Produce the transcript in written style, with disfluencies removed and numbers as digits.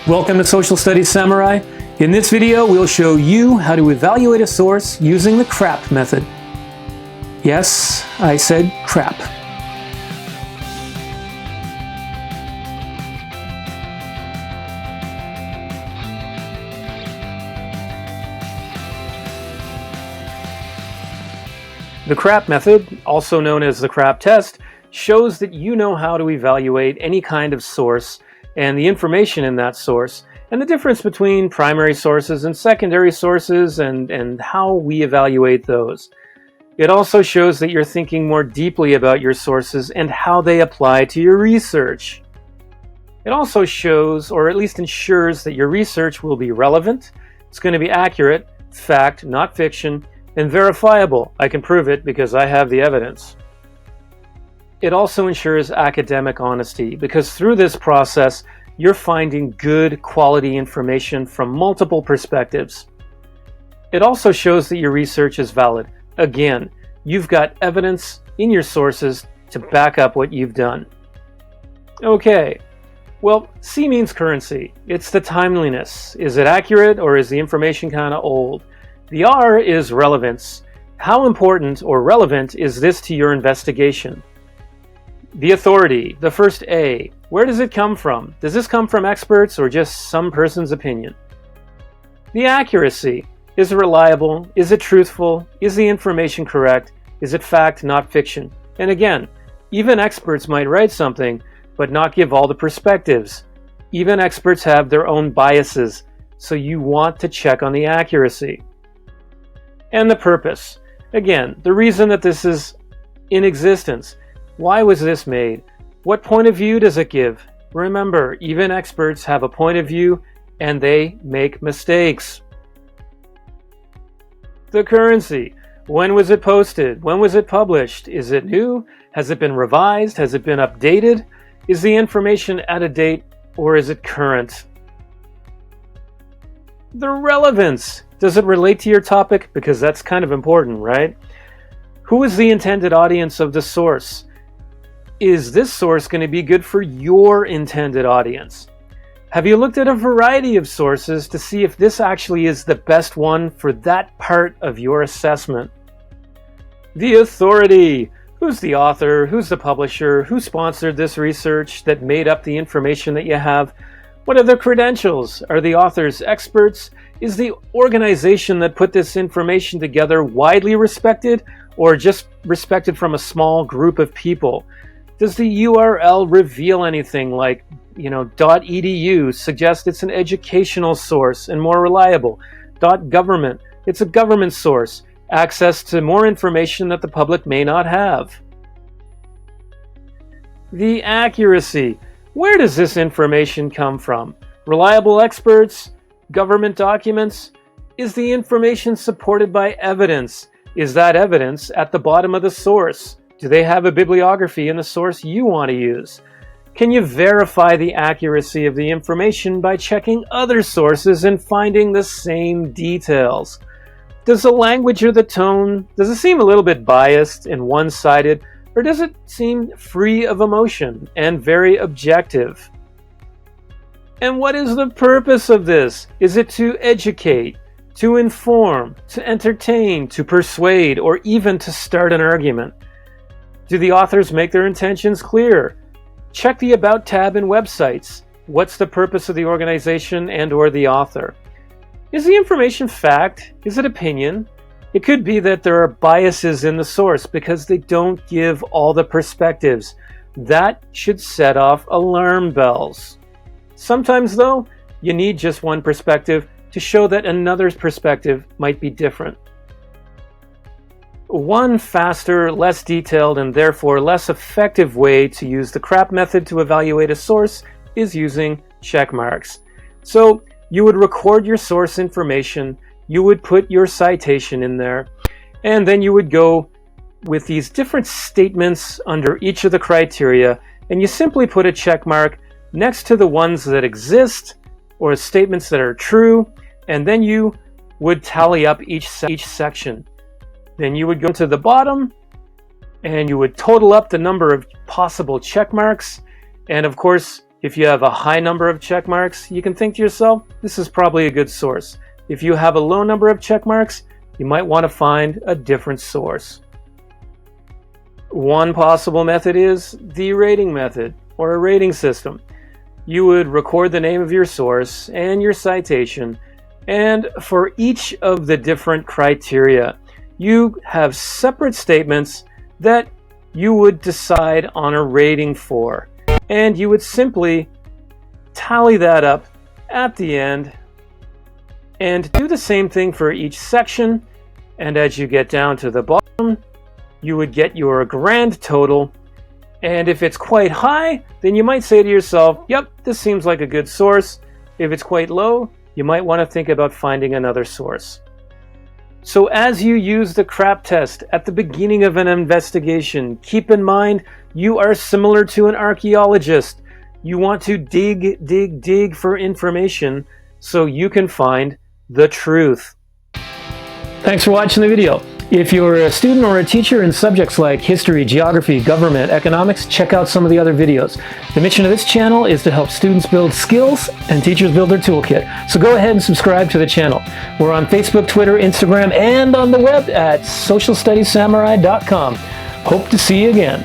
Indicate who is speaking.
Speaker 1: Welcome to Social Studies Samurai. In this video, we'll show you how to evaluate a source using the CRAAP method. Yes, I said CRAAP. The CRAAP method, also known as the CRAAP Test, shows that you know how to evaluate any kind of source and the information in that source, and the difference between primary sources and secondary sources and how we evaluate those. It also shows that you're thinking more deeply about your sources and how they apply to your research. It also shows, or at least ensures, that your research will be relevant, it's going to be accurate, fact, not fiction, and verifiable. I can prove it because I have the evidence. It also ensures academic honesty because through this process, you're finding good quality information from multiple perspectives. It also shows that your research is valid. Again, you've got evidence in your sources to back up what you've done. Okay, well, C means currency. It's the timeliness. Is it accurate or is the information kind of old? The R is relevance. How important or relevant is this to your investigation? The authority, the first A, where does it come from? Does this come from experts or just some person's opinion? The accuracy, is it reliable? Is it truthful? Is the information correct? Is it fact, not fiction? And again, even experts might write something, but not give all the perspectives. Even experts have their own biases, so you want to check on the accuracy. And the purpose, again, the reason that this is in existence. Why was this made? What point of view does it give? Remember, even experts have a point of view and they make mistakes. The currency. When was it posted? When was it published? Is it new? Has it been revised? Has it been updated? Is the information out of date or is it current? The relevance. Does it relate to your topic? Because that's kind of important, right? Who is the intended audience of the source? Is this source going to be good for your intended audience? Have you looked at a variety of sources to see if this actually is the best one for that part of your assessment? The authority. Who's the author? Who's the publisher? Who sponsored this research that made up the information that you have? What are the credentials? Are the authors experts? Is the organization that put this information together widely respected or just respected from a small group of people? Does the URL reveal anything like, .edu suggest it's an educational source and more reliable? .government, it's a government source, access to more information that the public may not have. The accuracy, where does this information come from? Reliable experts? Government documents? Is the information supported by evidence? Is that evidence at the bottom of the source? Do they have a bibliography in the source you want to use? Can you verify the accuracy of the information by checking other sources and finding the same details? Does the language or the tone, does it seem a little bit biased and one-sided, or does it seem free of emotion and very objective? And what is the purpose of this? Is it to educate, to inform, to entertain, to persuade, or even to start an argument? Do the authors make their intentions clear? Check the About tab in websites. What's the purpose of the organization and/or the author? Is the information fact? Is it opinion? It could be that there are biases in the source because they don't give all the perspectives. That should set off alarm bells. Sometimes, though, you need just one perspective to show that another's perspective might be different. One faster, less detailed, and therefore less effective way to use the CRAAP method to evaluate a source is using check marks. So you would record your source information, you would put your citation in there, and then you would go with these different statements under each of the criteria, and you simply put a check mark next to the ones that exist or statements that are true, and then you would tally up each section. Then you would go to the bottom and you would total up the number of possible check marks, and of course If you have a high number of check marks, you can think to yourself, this is probably a good source. If you have a low number of check marks, you might want to find a different source. One possible method is the rating method, or a rating system. You would record the name of your source and your citation, and for each of the different criteria, you have separate statements that you would decide on a rating for. And you would simply tally that up at the end and do the same thing for each section. And as you get down to the bottom, you would get your grand total. And if it's quite high, then you might say to yourself, yep, this seems like a good source. If it's quite low, you might want to think about finding another source. So as you use the CRAAP test at the beginning of an investigation, keep in mind you are similar to an archaeologist. You want to dig for information so you can find the truth. Thanks for watching the video. If you're a student or a teacher in subjects like history, geography, government, economics, check out some of the other videos. The mission of this channel is to help students build skills and teachers build their toolkit. So go ahead and subscribe to the channel. We're on Facebook, Twitter, Instagram, and on the web at socialstudiessamurai.com. Hope to see you again.